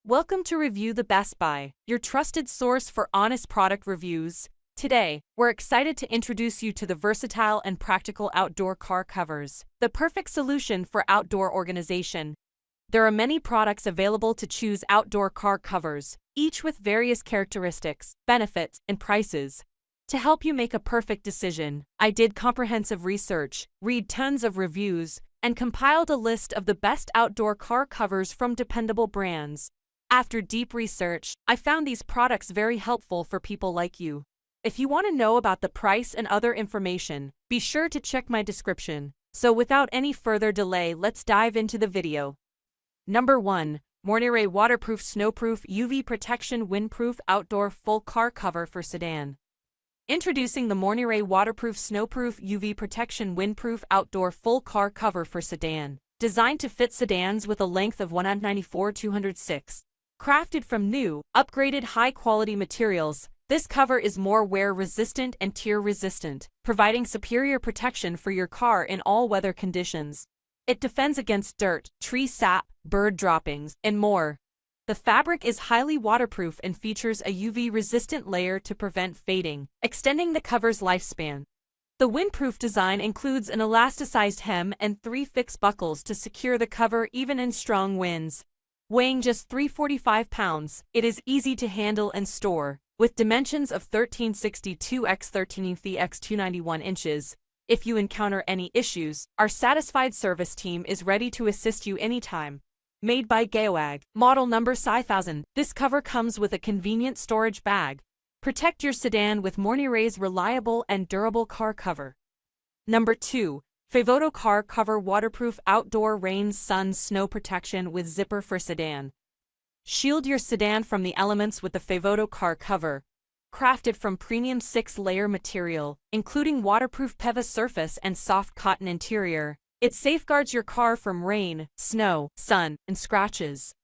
Welcome to Review the Best Buy, your trusted source for honest product reviews. Today, we're excited to introduce you to the versatile and practical outdoor car covers, the perfect solution for outdoor organization. There are many products available to choose outdoor car covers, each with various characteristics, benefits, and prices. To help you make a perfect decision, I did comprehensive research, read tons of reviews, and compiled a list of the best outdoor car covers from dependable brands. After deep research, I found these products very helpful for people like you. If you want to know about the price and other information, be sure to check my description. So without any further delay, let's dive into the video. Number 1. MORNYRAY Waterproof Snowproof UV Protection Windproof Outdoor Full Car Cover for Sedan. Introducing the MORNYRAY Waterproof Snowproof UV Protection Windproof Outdoor Full Car Cover for Sedan. Designed to fit sedans with a length of 194/206. Crafted from new, upgraded high-quality materials, this cover is more wear-resistant and tear-resistant, providing superior protection for your car in all weather conditions. It defends against dirt, tree sap, bird droppings, and more. The fabric is highly waterproof and features a UV-resistant layer to prevent fading, extending the cover's lifespan. The windproof design includes an elasticized hem and 3 fixed buckles to secure the cover even in strong winds. Weighing just 345 pounds, it is easy to handle and store, with dimensions of 1362 x 1380 x 291 inches. If you encounter any issues, our satisfied service team is ready to assist you anytime. Made by OWEEIO, model number 5000, this cover comes with a convenient storage bag. Protect your sedan with MORNYRAY's reliable and durable car cover. Number 2. Favoto Car Cover Waterproof Outdoor Rain Sun Snow Protection with Zipper for Sedan. Shield your sedan from the elements with the Favoto Car Cover. Crafted from premium 6-layer material, including waterproof PEVA surface and soft cotton interior, it safeguards your car from rain, snow, sun, and scratches.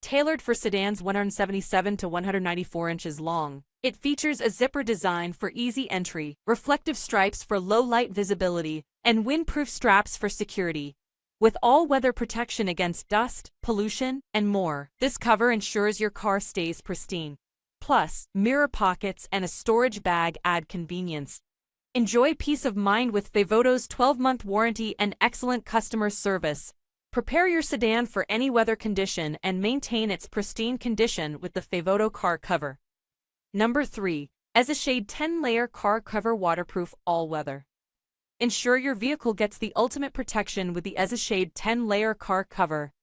Tailored for sedans 177 to 194 inches long, it features a zipper design for easy entry, reflective stripes for low light visibility, and windproof straps for security. With all-weather protection against dust, pollution, and more, this cover ensures your car stays pristine. Plus, mirror pockets and a storage bag add convenience. Enjoy peace of mind with Favoto's 12-month warranty and excellent customer service. Prepare your sedan for any weather condition and maintain its pristine condition with the Favoto car cover. Number 3. EzyShade 10-layer car cover waterproof all-weather. Ensure your vehicle gets the ultimate protection with the EzyShade 10-layer car cover.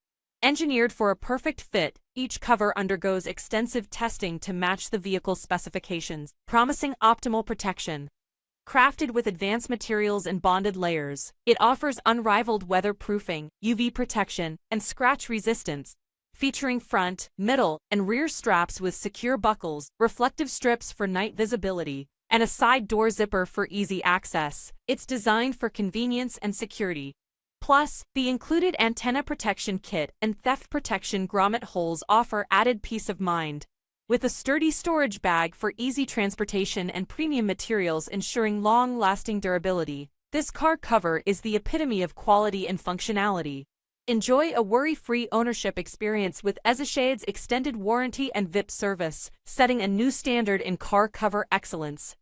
Engineered for a perfect fit, each cover undergoes extensive testing to match the vehicle's specifications, promising optimal protection. Crafted with advanced materials and bonded layers, it offers unrivaled weatherproofing, UV protection, and scratch resistance. Featuring front, middle, and rear straps with secure buckles, reflective strips for night visibility, and a side door zipper for easy access, it's designed for convenience and security. Plus, the included antenna protection kit and theft protection grommet holes offer added peace of mind. With a sturdy storage bag for easy transportation and premium materials ensuring long-lasting durability, this car cover is the epitome of quality and functionality. Enjoy a worry-free ownership experience with EzyShade's extended warranty and VIP service, setting a new standard in car cover excellence.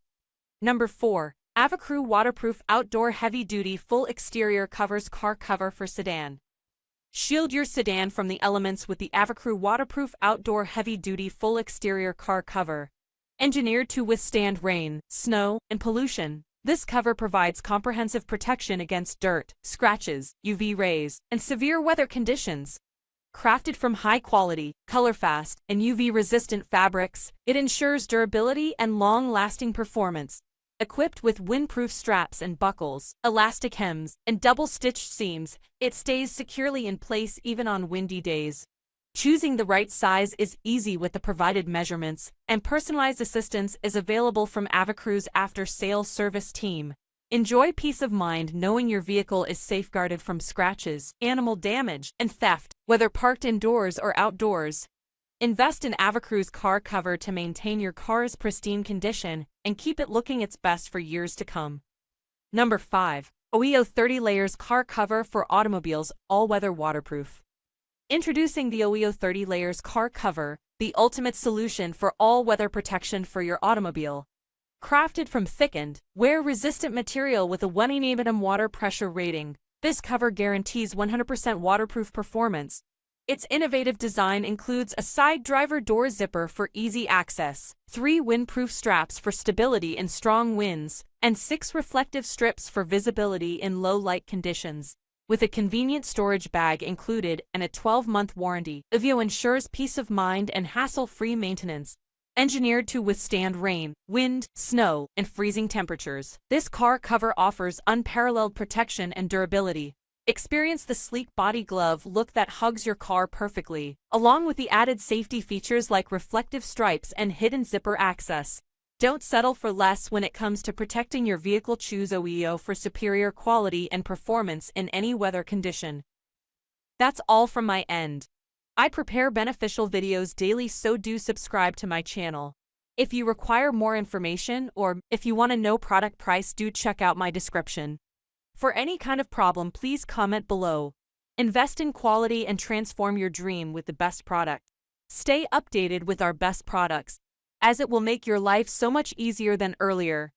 Number 4. Avecrew Waterproof Outdoor Heavy-Duty Full Exterior Covers Car Cover for Sedan. Shield your sedan from the elements with the Avecrew Waterproof Outdoor Heavy-Duty Full Exterior Car Cover. Engineered to withstand rain, snow, and pollution, this cover provides comprehensive protection against dirt, scratches, UV rays, and severe weather conditions. Crafted from high-quality, color-fast, and UV-resistant fabrics, it ensures durability and long-lasting performance. Equipped with windproof straps and buckles, elastic hems, and double-stitched seams, it stays securely in place even on windy days. Choosing the right size is easy with the provided measurements, and personalized assistance is available from Avecrew's after-sale service team. Enjoy peace of mind knowing your vehicle is safeguarded from scratches, animal damage, and theft, whether parked indoors or outdoors. Invest in Avecrew's car cover to maintain your car's pristine condition and keep it looking its best for years to come. Number 5. OWEEIO 30 Layers Car Cover for Automobiles All-Weather Waterproof. Introducing the OWEEIO 30 Layers Car Cover, the ultimate solution for all-weather protection for your automobile. Crafted from thickened, wear-resistant material with a 1 water pressure rating, this cover guarantees 100% waterproof performance. Its innovative design includes a side driver door zipper for easy access, 3 windproof straps for stability in strong winds, and 6 reflective strips for visibility in low light conditions. With a convenient storage bag included and a 12-month warranty, OWEEIO ensures peace of mind and hassle-free maintenance. Engineered to withstand rain, wind, snow, and freezing temperatures, this car cover offers unparalleled protection and durability. Experience the sleek body glove look that hugs your car perfectly, along with the added safety features like reflective stripes and hidden zipper access. Don't settle for less when it comes to protecting your vehicle. Choose OWEEIO for superior quality and performance in any weather condition. That's all from my end. I prepare beneficial videos daily, so do subscribe to my channel. If you require more information or if you want to know product price, do check out my description. For any kind of problem, please comment below. Invest in quality and transform your dream with the best product. Stay updated with our best products, as it will make your life so much easier than earlier.